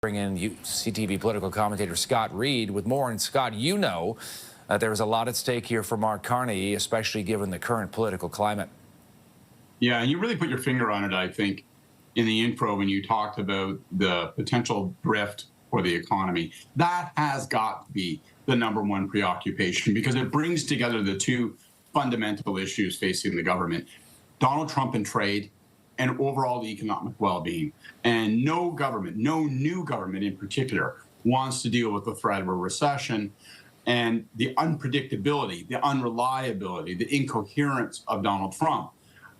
Bring in CTV political commentator Scott Reid with more. And Scott, you know there's a lot at stake here for Mark Carney, especially given the current political climate. Yeah, and you really put your finger on it, I think, in the intro when you talked about the potential drift for the economy. That has got to be the #1 preoccupation because it brings together the two fundamental issues facing the government: Donald Trump and trade, and overall economic well-being. And no government, no new government in particular, wants to deal with the threat of a recession and the unpredictability, the unreliability, the incoherence of Donald Trump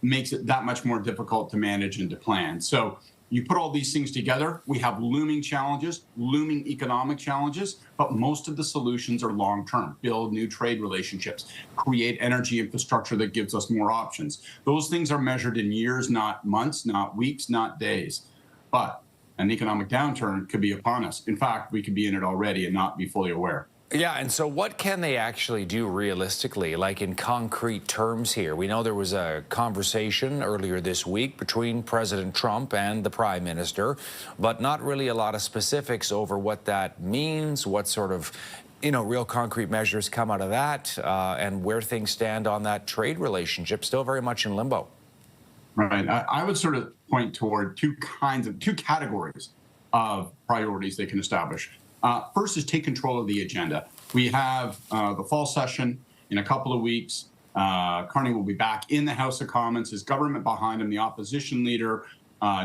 makes it that much more difficult to manage and to plan. So you put all these things together, we have looming challenges, looming economic challenges, but most of the solutions are long-term. Build new trade relationships, create energy infrastructure that gives us more options. Those things are measured in years, not months, not weeks, not days. But an economic downturn could be upon us. In fact, we could be in it already and not be fully aware. Yeah, and so what can they actually do realistically, like in concrete terms here? We know there was a conversation earlier this week between President Trump and the Prime Minister, but not really a lot of specifics over what that means, what sort of, real concrete measures come out of that, and where things stand on that trade relationship, still very much in limbo. Right. I would sort of point toward two categories of priorities they can establish. First is take control of the agenda. We have the fall session in a couple of weeks. Carney will be back in the House of Commons, his government behind him, the opposition leader,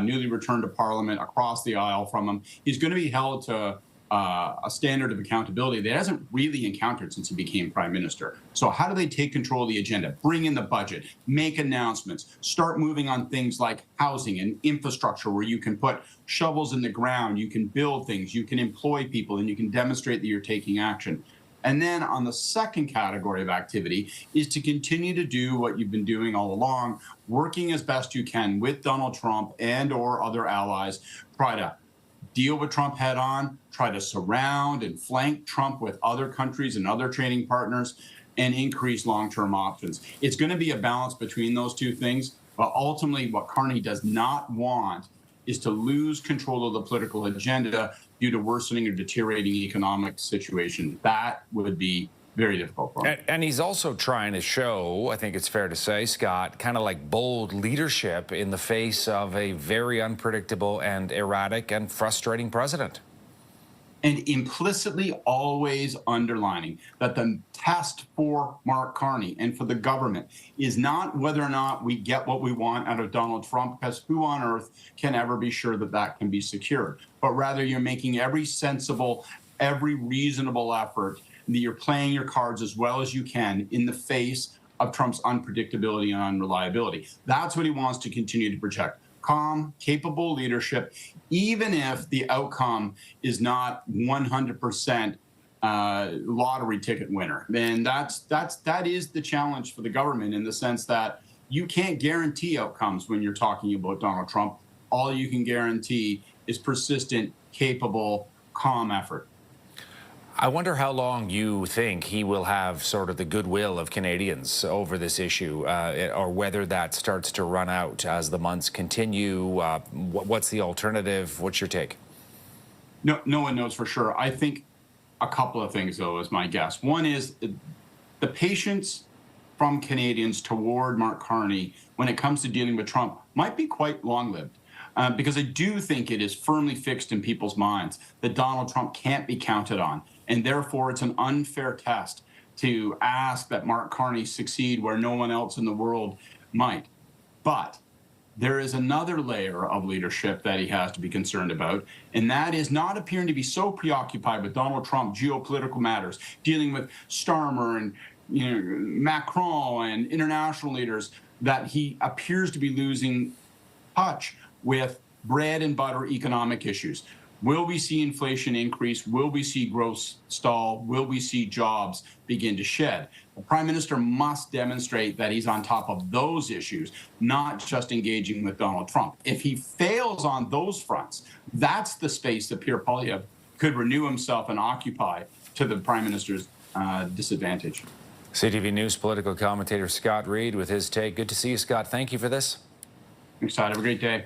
newly returned to Parliament across the aisle from him. He's going to be held to a standard of accountability that hasn't really encountered since he became Prime Minister. So how do they take control of the agenda, bring in the budget, make announcements, start moving on things like housing and infrastructure where you can put shovels in the ground, you can build things, you can employ people, and you can demonstrate that you're taking action. And then on the second category of activity is to continue to do what you've been doing all along, working as best you can with Donald Trump and or other allies, try to deal with Trump head on, try to surround and flank Trump with other countries and other trading partners, and increase long-term options. It's going to be a balance between those two things, but ultimately what Carney does not want is to lose control of the political agenda due to worsening or deteriorating economic situation. That would be very difficult for him. And he's also trying to show, I think it's fair to say, Scott, kind of like bold leadership in the face of a very unpredictable and erratic and frustrating president. And implicitly always underlining that the test for Mark Carney and for the government is not whether or not we get what we want out of Donald Trump, because who on earth can ever be sure that that can be secured, but rather you're making every sensible, every reasonable effort, that you're playing your cards as well as you can in the face of Trump's unpredictability and unreliability. That's what he wants to continue to project. Calm, capable leadership, even if the outcome is not 100% lottery ticket winner. Then that is the challenge for the government, in the sense that you can't guarantee outcomes when you're talking about Donald Trump. All you can guarantee is persistent, capable, calm effort. I wonder how long you think he will have sort of the goodwill of Canadians over this issue, or whether that starts to run out as the months continue. What's the alternative? What's your take? No one knows for sure. I think a couple of things, though, is my guess. One is the patience from Canadians toward Mark Carney when it comes to dealing with Trump might be quite long-lived. Because I do think it is firmly fixed in people's minds that Donald Trump can't be counted on. And therefore, it's an unfair test to ask that Mark Carney succeed where no one else in the world might. But there is another layer of leadership that he has to be concerned about, and that is not appearing to be so preoccupied with Donald Trump geopolitical matters, dealing with Starmer and Macron and international leaders, that he appears to be losing touch with bread and butter economic issues. Will we see inflation increase? Will we see growth stall? Will we see jobs begin to shed? The Prime Minister must demonstrate that he's on top of those issues, not just engaging with Donald Trump. If he fails on those fronts, that's the space that Pierre Poilievre could renew himself and occupy to the Prime Minister's disadvantage. CTV News political commentator Scott Reid with his take. Good to see you, Scott. Thank you for this. Thanks, Todd. Have a great day.